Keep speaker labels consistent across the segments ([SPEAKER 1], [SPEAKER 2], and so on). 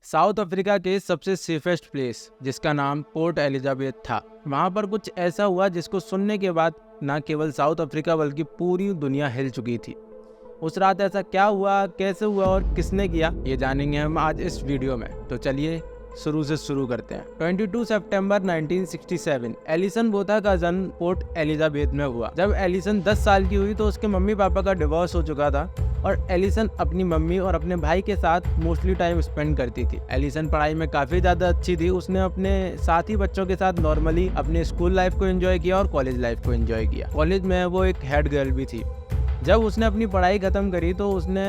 [SPEAKER 1] South Africa के सबसे safest place जिसका नाम पोर्ट एलिजाबेथ था, वहाँ पर कुछ ऐसा हुआ जिसको सुनने के बाद न केवल साउथ अफ्रीका बल्कि पूरी दुनिया हिल चुकी थी। उस रात ऐसा क्या हुआ, कैसे हुआ और किसने किया, ये जानेंगे हम आज इस वीडियो में। तो चलिए शुरू से शुरू करते हैं। 22 सितंबर 1967 एलिसन बोथा का जन्म पोर्ट एलिजाबेथ में हुआ। जब एलिसन 10 साल की हुई तो उसके मम्मी पापा का डिवोर्स हो चुका था और एलिसन अपनी मम्मी और अपने भाई के साथ मोस्टली टाइम स्पेंड करती थी। एलिसन पढ़ाई में काफ़ी ज़्यादा अच्छी थी। उसने अपने साथी बच्चों के साथ नॉर्मली अपने स्कूल लाइफ को एंजॉय किया और कॉलेज लाइफ को एंजॉय किया। कॉलेज में वो एक हेड गर्ल भी थी। जब उसने अपनी पढ़ाई ख़त्म करी तो उसने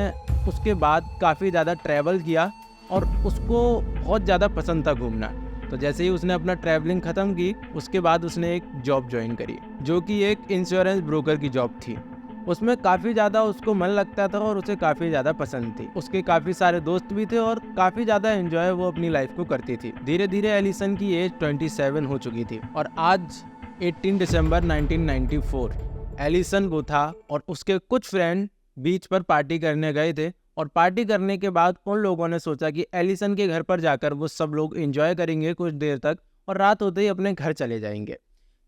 [SPEAKER 1] उसके बाद काफ़ी ज़्यादा ट्रैवल किया और उसको बहुत ज़्यादा पसंद था घूमना। तो जैसे ही उसने अपना ट्रैवलिंग ख़त्म की उसके बाद उसने एक जॉब ज्वाइन करी जो कि एक इंश्योरेंस ब्रोकर की जॉब थी। उसमें काफ़ी ज़्यादा उसको मन लगता था और उसे काफ़ी ज़्यादा पसंद थी। उसके काफ़ी सारे दोस्त भी थे और काफ़ी ज़्यादा एंजॉय वो अपनी लाइफ को करती थी। धीरे धीरे एलिसन की एज 27 हो चुकी थी और आज 18 दिसंबर 1994 एलिसन बोथा और उसके कुछ फ्रेंड बीच पर पार्टी करने गए थे और पार्टी करने के बाद उन लोगों ने सोचा कि एलिसन के घर पर जाकर वो सब लोग एंजॉय करेंगे कुछ देर तक और रात होते ही अपने घर चले जाएंगे।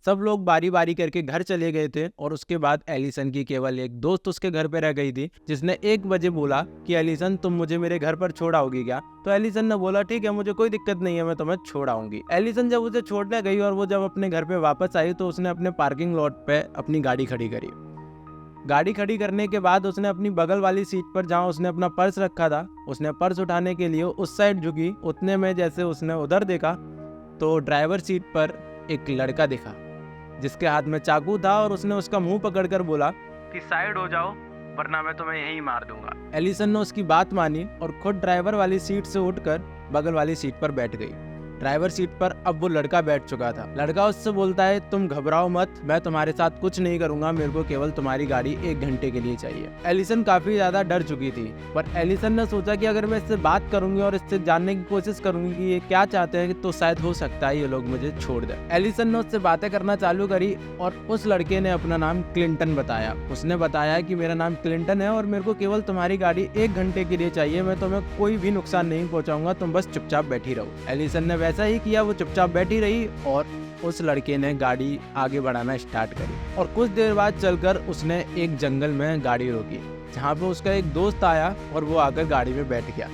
[SPEAKER 1] सब लोग बारी बारी करके घर चले गए थे और उसके बाद एलिसन की केवल एक दोस्त उसके घर पे रह गई थी जिसने 1 बजे बोला कि एलिसन तुम मुझे मेरे घर पर छोड़ आओगी क्या। तो एलिसन ने बोला ठीक है, मुझे कोई दिक्कत नहीं है, मैं तुम्हें छोड़ आऊंगी। एलिसन जब उसे छोड़ने गई और वो जब अपने घर पे वापस आई तो उसने अपने पार्किंग लॉट पे अपनी गाड़ी खड़ी करी। गाड़ी खड़ी करने के बाद उसने अपनी बगल वाली सीट पर जहाँ उसने अपना पर्स रखा था उसने पर्स उठाने के लिए उस साइड झुकी। उतने में जैसे उसने उधर देखा तो ड्राइवर सीट पर एक लड़का दिखा जिसके हाथ में चाकू था और उसने उसका मुंह पकड़कर बोला कि साइड हो जाओ वरना मैं तुम्हें यहीं मार दूंगा। एलिसन ने उसकी बात मानी और खुद ड्राइवर वाली सीट से उठकर बगल वाली सीट पर बैठ गई। ड्राइवर सीट पर अब वो लड़का बैठ चुका था। लड़का उससे बोलता है तुम घबराओ मत, मैं तुम्हारे साथ कुछ नहीं करूंगा, मेरे को केवल तुम्हारी गाड़ी 1 घंटे के लिए चाहिए। एलिसन काफी ज्यादा डर चुकी थी पर एलिसन ने सोचा कि अगर मैं इससे बात करूंगी और इससे जानने की कोशिश करूंगी कि ये क्या चाहते हैं तो शायद हो सकता है ये लोग मुझे छोड़ दें। एलिसन ने उससे बातें करना चालू करी और उस लड़के ने अपना नाम क्लिंटन बताया। उसने बताया कि मेरा नाम क्लिंटन है और मेरे को केवल तुम्हारी गाड़ी 1 घंटे के लिए चाहिए, मैं तुम्हें कोई भी नुकसान नहीं पहुंचाऊंगा, तुम बस चुपचाप बैठी रहो। एलिसन ने वैसा ही किया, वो चुपचाप बैठी रही और उस लड़के ने गाड़ी आगे बढ़ाना स्टार्ट करी और कुछ देर बाद चलकर उसने एक जंगल में गाड़ी रोकी जहाँ पे उसका एक दोस्त आया और वो आकर गाड़ी में बैठ गया।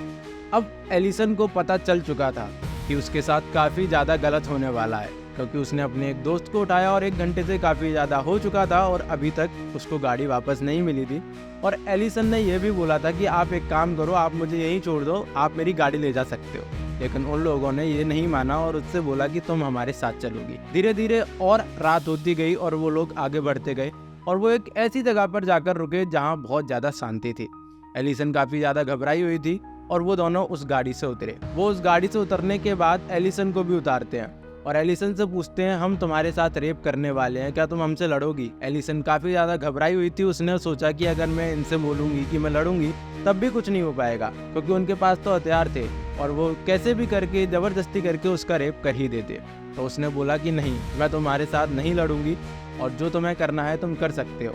[SPEAKER 1] अब एलिसन को पता चल चुका था कि उसके साथ काफ़ी ज़्यादा गलत होने वाला है क्योंकि उसने अपने एक दोस्त को उठाया और 1 घंटे से काफ़ी ज़्यादा हो चुका था और अभी तक उसको गाड़ी वापस नहीं मिली थी। और एलिसन ने यह भी बोला था कि आप एक काम करो, आप मुझे यहीं छोड़ दो, आप मेरी गाड़ी ले जा सकते हो। लेकिन उन लोगों ने ये नहीं माना और उससे बोला कि तुम हमारे साथ चलोगी। धीरे धीरे और रात होती गई और वो लोग आगे बढ़ते गए और वो एक ऐसी जगह पर जाकर रुके जहाँ बहुत ज़्यादा शांति थी। एलिसन काफ़ी ज़्यादा घबराई हुई थी और वो दोनों उस गाड़ी से उतरे। वो उस गाड़ी से उतरने के बाद एलिसन को भी उतारते हैं और एलिसन से पूछते हैं हम तुम्हारे साथ रेप करने वाले हैं, क्या तुम हमसे लड़ोगी। एलिसन काफ़ी ज़्यादा घबराई हुई थी। उसने सोचा कि अगर मैं इनसे बोलूँगी कि मैं लड़ूंगी तब भी कुछ नहीं हो पाएगा क्योंकि उनके पास तो हथियार थे और वो कैसे भी करके ज़बरदस्ती करके उसका रेप कर ही देते। तो उसने बोला कि नहीं, मैं तुम्हारे साथ नहीं लड़ूंगी और जो तुम्हें करना है तुम कर सकते हो।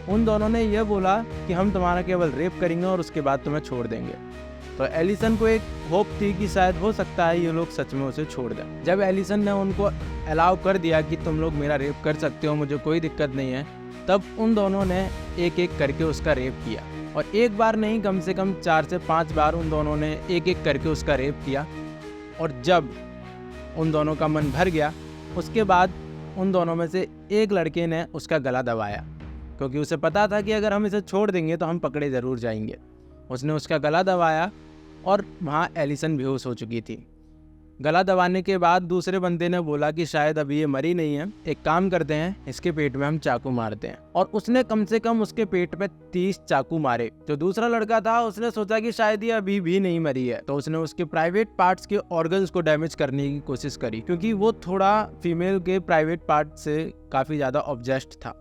[SPEAKER 1] उन दोनों ने यह बोला कि हम तुम्हारा केवल रेप करेंगे और उसके बाद तुम्हें छोड़ देंगे। तो एलिसन को एक होप थी कि शायद हो सकता है ये लोग सच में उसे छोड़ दें। जब एलिसन ने उनको अलाउ कर दिया कि तुम लोग मेरा रेप कर सकते हो, मुझे कोई दिक्कत नहीं है, तब उन दोनों ने एक एक करके उसका रेप किया और एक बार नहीं कम से कम 4 से 5 बार उन दोनों ने एक एक करके उसका रेप किया। और जब उन दोनों का मन भर गया उसके बाद उन दोनों में से एक लड़के ने उसका गला दबाया क्योंकि उसे पता था कि अगर हम इसे छोड़ देंगे तो हम पकड़े ज़रूर जाएंगे। उसने उसका गला दबाया और वहाँ एलिसन बेहोश हो चुकी थी। गला दबाने के बाद दूसरे बंदे ने बोला कि शायद अभी ये मरी नहीं है, एक काम करते हैं इसके पेट में हम चाकू मारते हैं। और उसने कम से कम उसके पेट पे 30 चाकू मारे। जो दूसरा लड़का था उसने सोचा कि शायद ये अभी भी नहीं मरी है तो उसने उसके प्राइवेट पार्ट्स के ऑर्गन्स को डैमेज करने की कोशिश करी क्योंकि वो थोड़ा फीमेल के प्राइवेट पार्ट से काफ़ी ज़्यादा ऑब्जेस्ड था।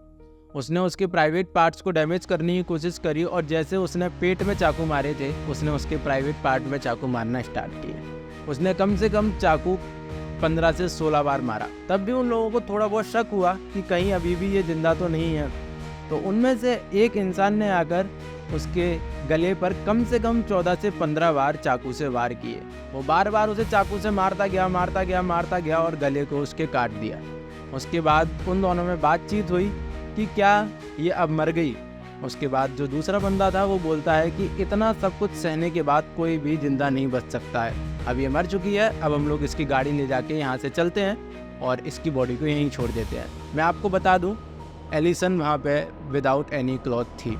[SPEAKER 1] उसने उसके प्राइवेट पार्ट्स को डैमेज करने की कोशिश करी और जैसे उसने पेट में चाकू मारे थे उसने उसके प्राइवेट पार्ट में चाकू मारना स्टार्ट किया। उसने कम से कम चाकू 15 से 16 बार मारा। तब भी उन लोगों को थोड़ा बहुत शक हुआ कि कहीं अभी भी ये जिंदा तो नहीं है। तो उनमें से एक इंसान ने आकर उसके गले पर कम से कम 14 से 15 बार चाकू से वार किए। वो बार बार उसे चाकू से मारता गया और गले को उसके काट दिया। उसके बाद उन दोनों में बातचीत हुई कि क्या ये अब मर गई। उसके बाद जो दूसरा बंदा था वो बोलता है कि इतना सब कुछ सहने के बाद कोई भी जिंदा नहीं बच सकता है, अब ये मर चुकी है, अब हम लोग इसकी गाड़ी ले जाके यहाँ से चलते हैं और इसकी बॉडी को यहीं छोड़ देते हैं। मैं आपको बता दूँ, एलिसन वहाँ पे विदाउट एनी क्लॉथ थी।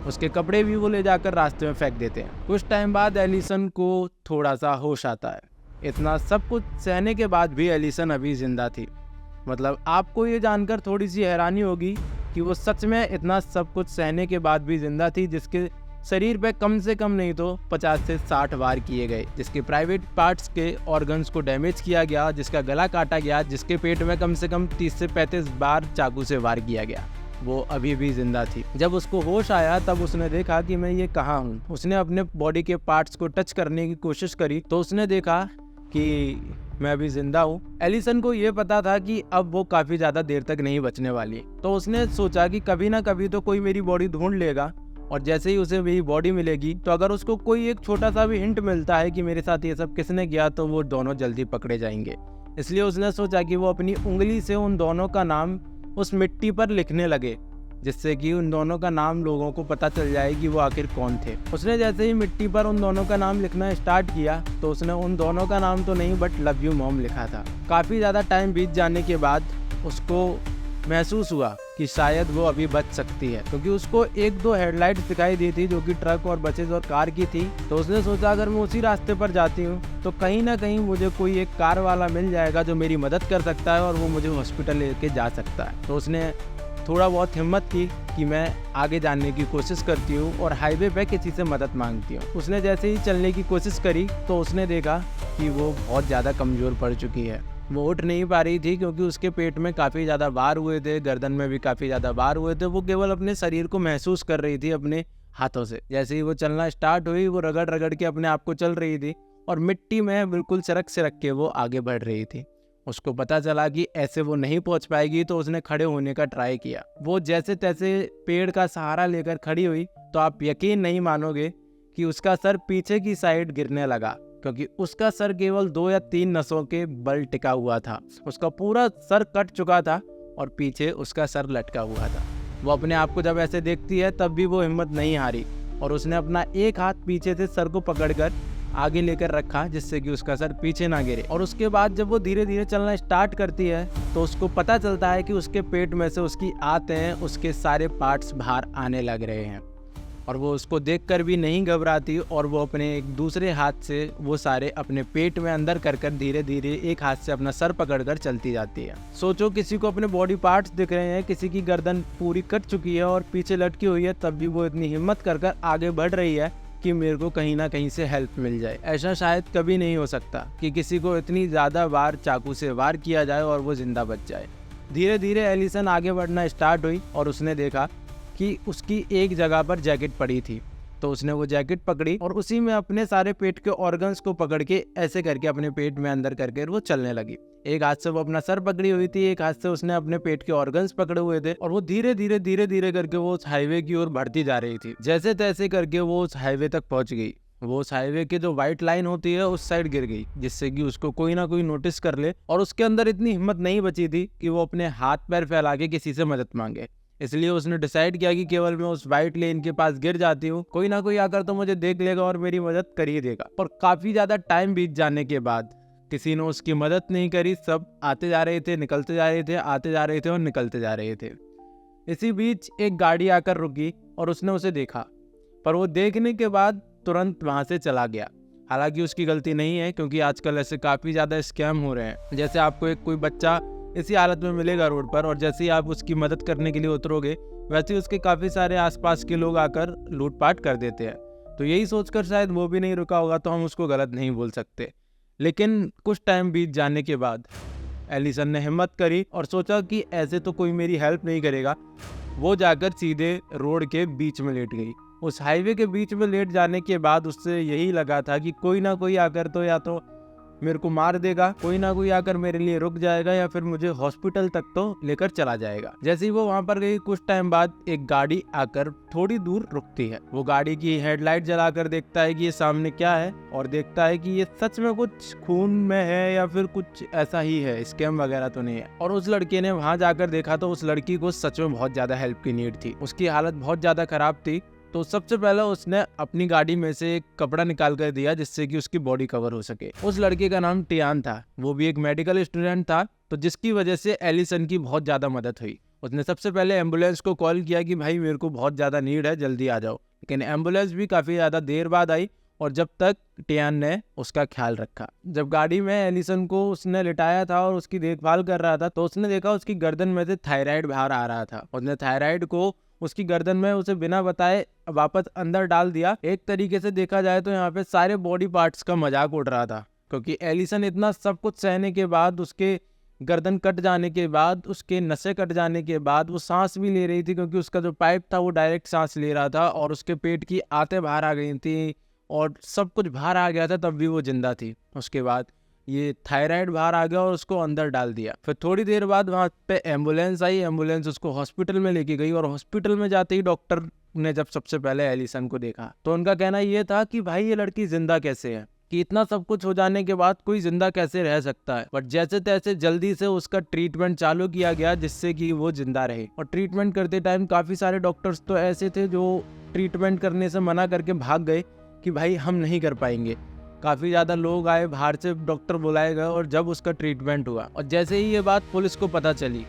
[SPEAKER 1] उसके कपड़े भी वो ले जाकर रास्ते में फेंक देते हैं। कुछ टाइम बाद एलिसन को थोड़ा सा होश आता है। इतना सब कुछ सहने के बाद भी एलिसन अभी जिंदा थी। मतलब आपको ये जानकर थोड़ी सी हैरानी होगी कि वो सच में इतना सब कुछ सहने के बाद भी जिंदा थी, जिसके शरीर पे कम से कम नहीं तो 50 से 60 वार किए गए, जिसके प्राइवेट पार्ट्स के ऑर्गन्स को डैमेज किया गया, जिसका गला काटा गया, जिसके पेट में कम से कम 30 से 35 बार चाकू से वार किया गया। वो अभी भी जिंदा थी। जब उसको होश आया तब उसने देखा कि मैं ये कहाँ हूँ। उसने अपने बॉडी के पार्ट्स को टच करने की कोशिश करी तो उसने देखा कि मैं अभी जिंदा हूँ। एलिसन को ये पता था कि अब वो काफ़ी ज़्यादा देर तक नहीं बचने वाली, तो उसने सोचा कि कभी ना कभी तो कोई मेरी बॉडी ढूंढ लेगा और जैसे ही उसे मेरी बॉडी मिलेगी तो अगर उसको कोई एक छोटा सा भी हिंट मिलता है कि मेरे साथ ये सब किसने किया तो वो दोनों जल्दी पकड़े जाएंगे। इसलिए उसने सोचा कि वो अपनी उंगली से उन दोनों का नाम उस मिट्टी पर लिखने लगे, जिससे कि उन दोनों का नाम लोगों को पता चल जाए कि वो आखिर कौन थे। उसने जैसे ही मिट्टी पर उन दोनों का नाम लिखना स्टार्ट किया तो उसने उन दोनों का नाम तो नहीं बट लव यू मॉम लिखा था। काफ़ी ज़्यादा टाइम बीत जाने के बाद उसको महसूस हुआ कि शायद वो अभी बच सकती है, क्योंकि उसको एक दो हेडलाइट्स दिखाई दी थी जो कि ट्रक और बसेज और कार की थी। तो उसने सोचा अगर मैं उसी रास्ते पर जाती हूँ तो कहीं ना कहीं मुझे कोई एक कार वाला मिल जाएगा जो मेरी मदद कर सकता है और वो मुझे हॉस्पिटल लेके जा सकता है। तो उसने थोड़ा बहुत हिम्मत की कि मैं आगे जाने की कोशिश करती हूँ और हाईवे पे किसी से मदद मांगती हूँ। उसने जैसे ही चलने की कोशिश करी तो उसने देखा कि वो बहुत ज़्यादा कमज़ोर पड़ चुकी है। वो उठ नहीं पा रही थी क्योंकि उसके पेट में काफ़ी ज़्यादा वार हुए थे, गर्दन में भी काफ़ी ज़्यादा वार हुए थे। वो केवल अपने शरीर को महसूस कर रही थी अपने हाथों से। जैसे ही वो चलना स्टार्ट हुई वो रगड़ रगड़ के अपने आप को चल रही थी और मिट्टी में बिल्कुल सरक के वो आगे बढ़ रही थी। उसको पता चला कि ऐसे वो नहीं पहुंच पाएगी तो उसने खड़े होने का ट्राई किया। वो जैसे तैसे पेड़ का सहारा लेकर खड़ी हुई तो आप यकीन नहीं मानोगे कि उसका सर पीछे की साइड गिरने लगा, क्योंकि उसका सर केवल 2 या 3 नसों के बल टिका हुआ था। उसका पूरा सर कट चुका था और पीछे उसका सर लटका हुआ था। वो अपने आप को जब ऐसे देखती है तब भी वो हिम्मत नहीं हारी और उसने अपना एक हाथ पीछे से सर को पकड़कर आगे लेकर रखा जिससे कि उसका सर पीछे ना गिरे। और उसके बाद जब वो धीरे धीरे चलना स्टार्ट करती है तो उसको पता चलता है कि उसके पेट में से उसकी आंतें, उसके सारे पार्ट्स बाहर आने लग रहे हैं और वो उसको देखकर भी नहीं घबराती और वो अपने एक दूसरे हाथ से वो सारे अपने पेट में अंदर कर धीरे धीरे एक हाथ से अपना सर पकड़कर चलती जाती है। सोचो किसी को अपने बॉडी पार्ट्स दिख रहे हैं, किसी की गर्दन पूरी कट चुकी है और पीछे लटकी हुई है, तब भी वो इतनी हिम्मत कर आगे बढ़ रही है कि मेरे को कहीं ना कहीं से हेल्प मिल जाए। ऐसा शायद कभी नहीं हो सकता कि किसी को इतनी ज़्यादा बार चाकू से वार किया जाए और वो जिंदा बच जाए। धीरे धीरे एलिसन आगे बढ़ना स्टार्ट हुई और उसने देखा कि उसकी एक जगह पर जैकेट पड़ी थी। तो उसने वो जैकेट पकड़ी और उसी में अपने सारे पेट के ऑर्गन्स को पकड़ के ऐसे करके अपने पेट में अंदर करके वो चलने लगी। एक हाथ से वो अपना सर पकड़ी हुई थी, एक हाथ से उसने अपने पेट के ऑर्गन्स पकड़े हुए थे और वो धीरे धीरे करके वो उस हाईवे की ओर बढ़ती जा रही थी। जैसे तैसे करके वो उस हाईवे तक पहुंच गई। वो उस हाईवे की जो व्हाइट लाइन होती है उस साइड गिर गई, जिससे कि उसको कोई ना कोई नोटिस कर ले और उसके अंदर इतनी हिम्मत नहीं बची थी कि वो अपने हाथ पैर फैला के किसी से मदद मांगे। इसलिए उसने डिसाइड किया कि केवल मैं उस व्हाइट लेन के पास गिर जाती हूँ, कोई ना कोई आकर तो मुझे देख लेगा और मेरी मदद कर ही देगा। पर काफी ज्यादा टाइम बीत जाने के बाद किसी ने उसकी मदद नहीं करी। सब आते जा रहे थे, निकलते जा रहे थे, आते जा रहे थे और निकलते जा रहे थे। इसी बीच एक गाड़ी आकर रुकी और उसने उसे देखा, पर वो देखने के बाद तुरंत वहां से चला गया। हालांकि उसकी गलती नहीं है, क्योंकि आजकल ऐसे काफी ज्यादा स्कैम हो रहे हैं। जैसे आपको एक कोई बच्चा इसी हालत में मिलेगा रोड पर और जैसे ही आप उसकी मदद करने के लिए उतरोगे वैसे ही उसके काफ़ी सारे आसपास के लोग आकर लूटपाट कर देते हैं। तो यही सोचकर शायद वो भी नहीं रुका होगा, तो हम उसको गलत नहीं बोल सकते। लेकिन कुछ टाइम बीत जाने के बाद एलिसन ने हिम्मत करी और सोचा कि ऐसे तो कोई मेरी हेल्प नहीं करेगा। वो जाकर सीधे रोड के बीच में लेट गई। उस हाईवे के बीच में लेट जाने के बाद उससे यही लगा था कि कोई ना कोई आकर तो या तो मेरे को मार देगा, कोई ना कोई आकर मेरे लिए रुक जाएगा या फिर मुझे हॉस्पिटल तक तो लेकर चला जाएगा। जैसे ही वो वहाँ पर गई, कुछ टाइम बाद एक गाड़ी आकर थोड़ी दूर रुकती है। वो गाड़ी की हेडलाइट जलाकर देखता है कि ये सामने क्या है, और देखता है कि ये सच में कुछ खून में है या फिर कुछ ऐसा ही है, स्कैम वगैरह तो नहीं है। और उस लड़के ने वहाँ जाकर देखा तो उस लड़की को सच में बहुत ज्यादा हेल्प की नीड थी, उसकी हालत बहुत ज्यादा खराब थी। तो सबसे पहले उसने अपनी गाड़ी में से एक कपड़ा निकाल कर दिया जिससे कि उसकी बॉडी कवर हो सके। उस लड़के का नाम टियान था, वो भी एक मेडिकल स्टूडेंट था, तो जिसकी वजह से एलिसन की बहुत ज्यादा मदद हुई। उसने सबसे पहले एम्बुलेंस को कॉल किया कि भाई मेरे को बहुत ज्यादा नीड है, जल्दी आ जाओ। लेकिन एम्बुलेंस भी काफी ज्यादा देर बाद आई, और जब तक टियान ने उसका ख्याल रखा। जब गाड़ी में एलिसन को उसने लिटाया था और उसकी देखभाल कर रहा था, तो उसने देखा उसकी गर्दन में से थायराइड बाहर आ रहा था। उसने थायराइड को उसकी गर्दन में उसे बिना बताए वापस अंदर डाल दिया। एक तरीके से देखा जाए तो यहाँ पे सारे बॉडी पार्ट्स का मजाक उड़ रहा था, क्योंकि एलिसन इतना सब कुछ सहने के बाद, उसके गर्दन कट जाने के बाद, उसके नसें कट जाने के बाद वो सांस भी ले रही थी, क्योंकि उसका जो पाइप था वो डायरेक्ट सांस ले रहा था, और उसके पेट की आंतें बाहर आ गई थी और सब कुछ बाहर आ गया था, तब भी वो जिंदा थी। उसके बाद ये थायराइड बाहर आ गया और उसको अंदर डाल दिया। फिर थोड़ी देर बाद वहाँ पे एम्बुलेंस आई, एम्बुलेंस उसको हॉस्पिटल में लेके गई, और हॉस्पिटल में जाते ही डॉक्टर ने जब सबसे पहले एलिसन को देखा तो उनका कहना ये था कि भाई ये लड़की जिंदा कैसे है, कि इतना सब कुछ हो जाने के बाद कोई जिंदा कैसे रह सकता है। बट जैसे तैसे जल्दी से उसका ट्रीटमेंट चालू किया गया जिससे कि वो जिंदा रहे। और ट्रीटमेंट करते टाइम काफी सारे डॉक्टर्स तो ऐसे थे जो ट्रीटमेंट करने से मना करके भाग गए कि भाई हम नहीं कर पाएंगे। काफी ज्यादा लोग आए, बाहर से डॉक्टर बुलाए गए, और जब उसका ट्रीटमेंट हुआ और जैसे ही ये बात पुलिस को पता चली,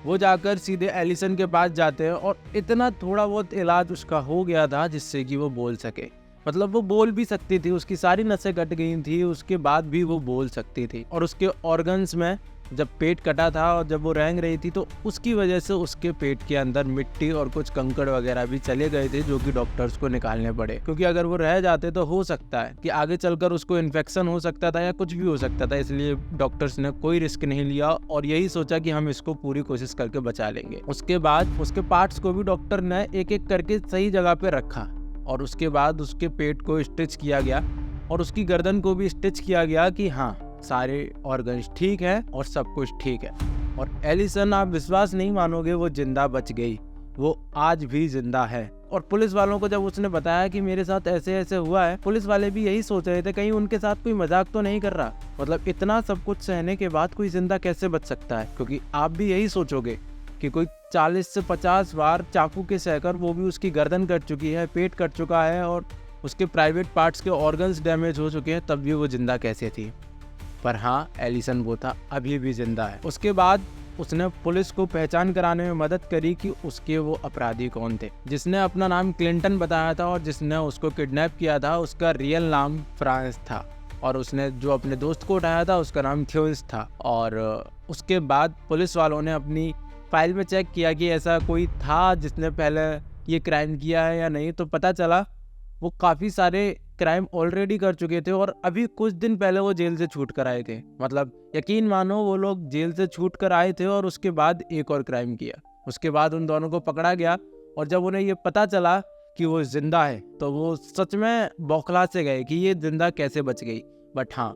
[SPEAKER 1] वो जाकर सीधे एलिसन के पास जाते हैं, और इतना थोड़ा बहुत इलाज उसका हो गया था जिससे कि वो बोल सके। मतलब वो बोल भी सकती थी, उसकी सारी नसें कट गई थी, उसके बाद भी वो बोल सकती थी। और उसके ऑर्गन्स में जब पेट कटा था और जब वो रेंग रही थी तो उसकी वजह से उसके पेट के अंदर मिट्टी और कुछ कंकड़ वगैरह भी चले गए थे, जो कि डॉक्टर्स को निकालने पड़े, क्योंकि अगर वो रह जाते तो हो सकता है कि आगे चलकर उसको इन्फेक्शन हो सकता था या कुछ भी हो सकता था। इसलिए डॉक्टर्स ने कोई रिस्क नहीं लिया और यही सोचा कि हम इसको पूरी कोशिश करके बचा लेंगे। उसके बाद उसके पार्ट्स को भी डॉक्टर ने एक एक करके सही जगह पे रखा, और उसके बाद उसके पेट को स्टिच किया गया और उसकी गर्दन को भी स्टिच किया गया कि हाँ सारे ऑर्गन्स ठीक है और सब कुछ ठीक है। और एलिसन, आप विश्वास नहीं मानोगे, वो जिंदा बच गई, वो आज भी जिंदा है। और पुलिस वालों को जब उसने बताया कि मेरे साथ ऐसे ऐसे हुआ है, पुलिस वाले भी यही सोच रहे थे कहीं उनके साथ कोई मजाक तो नहीं कर रहा। मतलब इतना सब कुछ सहने के बाद कोई जिंदा कैसे बच सकता है, क्योंकि आप भी यही सोचोगे कि कोई 40 से 50 बार चाकू के सहकर, वो भी उसकी गर्दन कट चुकी है, पेट कट चुका है और उसके प्राइवेट पार्ट्स के ऑर्गन्स डैमेज हो चुके हैं, तब भी वो जिंदा कैसे थी। पर हाँ, एलिसन वो था, अभी भी जिंदा है। उसके बाद उसने पुलिस को पहचान कराने में मदद करी कि उसके वो अपराधी कौन थे। जिसने अपना नाम क्लिंटन बताया था और जिसने उसको किडनैप किया था, उसका रियल नाम फ्रांस था, और उसने जो अपने दोस्त को उठाया था उसका नाम थ्योइस था। और उसके बाद पुलिस वालों ने अपनी फाइल में चेक किया कि ऐसा कोई था जिसने पहले ये क्राइम किया है या नहीं, तो पता चला वो काफ़ी सारे क्राइम ऑलरेडी कर चुके थे और अभी कुछ दिन पहले वो जेल से छूट कर आए थे। मतलब यकीन मानो, वो लोग जेल से छूट कर आए थे और उसके बाद एक और क्राइम किया। उसके बाद उन दोनों को पकड़ा गया और जब उन्हें ये पता चला कि वो जिंदा है तो वो सच में बौखला से गए कि ये जिंदा कैसे बच गई। बट हाँ,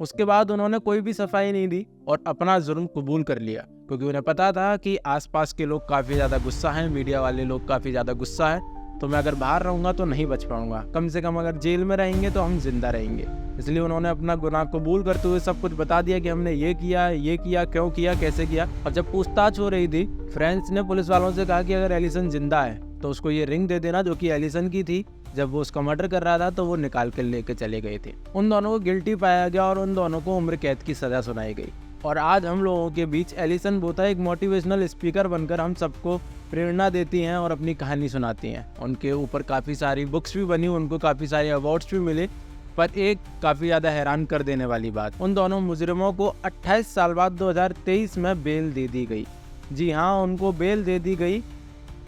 [SPEAKER 1] उसके बाद उन्होंने कोई भी सफाई नहीं दी और अपना जुर्म कबूल कर लिया, क्योंकि उन्हें पता था कि आसपास के लोग काफ़ी ज़्यादा गुस्सा हैं, मीडिया वाले लोग काफ़ी ज़्यादा गुस्सा है, तो मैं अगर बाहर रहूँगा तो नहीं बच पाऊँगा, कम से कम अगर जेल में रहेंगे तो हम जिंदा रहेंगे। इसलिए उन्होंने अपना गुनाह कबूल करते हुए सब कुछ बता दिया कि हमने ये किया, क्यों किया, कैसे किया। और जब पूछताछ हो रही थी, फ्रेंड्स ने पुलिस वालों से कहा कि अगर एलिसन जिंदा है तो उसको ये रिंग दे देना, जो कि एलिसन की थी। जब वो उसका मर्डर कर रहा था तो वो निकाल कर लेके चले गए थे। उन दोनों को गिल्टी पाया गया और उन दोनों को उम्र कैद की सजा सुनाई गई। और आज हम लोगों के बीच एलिसन बोथा एक मोटिवेशनल स्पीकर बनकर हम सबको प्रेरणा देती हैं और अपनी कहानी सुनाती हैं। उनके ऊपर काफ़ी सारी बुक्स भी बनी, उनको काफ़ी सारे अवार्ड्स भी मिले। पर एक काफ़ी ज़्यादा हैरान कर देने वाली बात, उन दोनों मुजरिमों को 28 साल बाद 2023 में बेल दे दी गई। जी हाँ, उनको बेल दे दी गई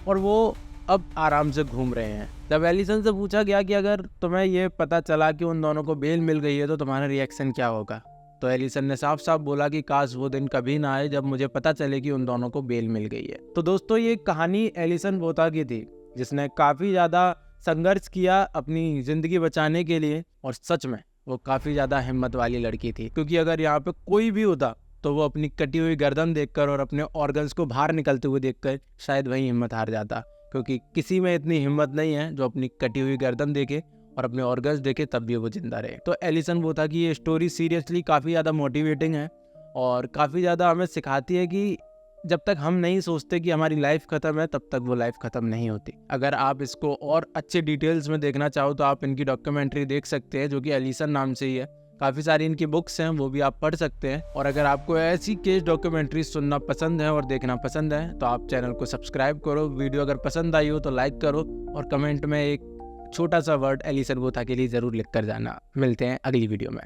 [SPEAKER 1] और वो अब आराम से घूम रहे हैं। जब एलिसन से पूछा गया कि अगर तुम्हें ये पता चला कि उन दोनों को बेल मिल गई है तो तुम्हारा रिएक्शन क्या होगा, तो एलिसन ने साफ साफ बोला कि काश वो दिन कभी ना आए जब मुझे पता चले कि उन दोनों को बेल मिल गई है। तो दोस्तों, ये कहानी एलिसन बोथा की थी, जिसने काफ़ी ज़्यादा संघर्ष किया अपनी ज़िंदगी बचाने के लिए, और सच में वो काफ़ी ज़्यादा हिम्मत वाली लड़की थी, क्योंकि अगर यहाँ पे कोई भी होता तो वो अपनी कटी हुई गर्दन देखकर और अपने ऑर्गन्स को बाहर निकलते हुए देखकर शायद वही हिम्मत हार जाता, क्योंकि किसी में इतनी हिम्मत नहीं है जो अपनी कटी हुई गर्दन देखे और अपने ऑर्गन्स देखे तब भी वो जिंदा रहे। तो एलिसन वो था कि ये स्टोरी सीरियसली काफ़ी ज़्यादा मोटिवेटिंग है और काफ़ी ज़्यादा हमें सिखाती है कि जब तक हम नहीं सोचते कि हमारी लाइफ ख़त्म है तब तक वो लाइफ ख़त्म नहीं होती। अगर आप इसको और अच्छे डिटेल्स में देखना चाहो तो आप इनकी डॉक्यूमेंट्री देख सकते हैं, जो कि एलिसन नाम से ही है। काफ़ी सारी इनकी बुक्स हैं, वो भी आप पढ़ सकते हैं। और अगर आपको ऐसी केस डॉक्यूमेंट्री सुनना पसंद है और देखना पसंद है तो आप चैनल को सब्सक्राइब करो। वीडियो अगर पसंद आई हो तो लाइक करो और कमेंट में एक छोटा सा वर्ड एलिसन वोथा के लिए ज़रूर लिख कर जाना। मिलते हैं अगली वीडियो में।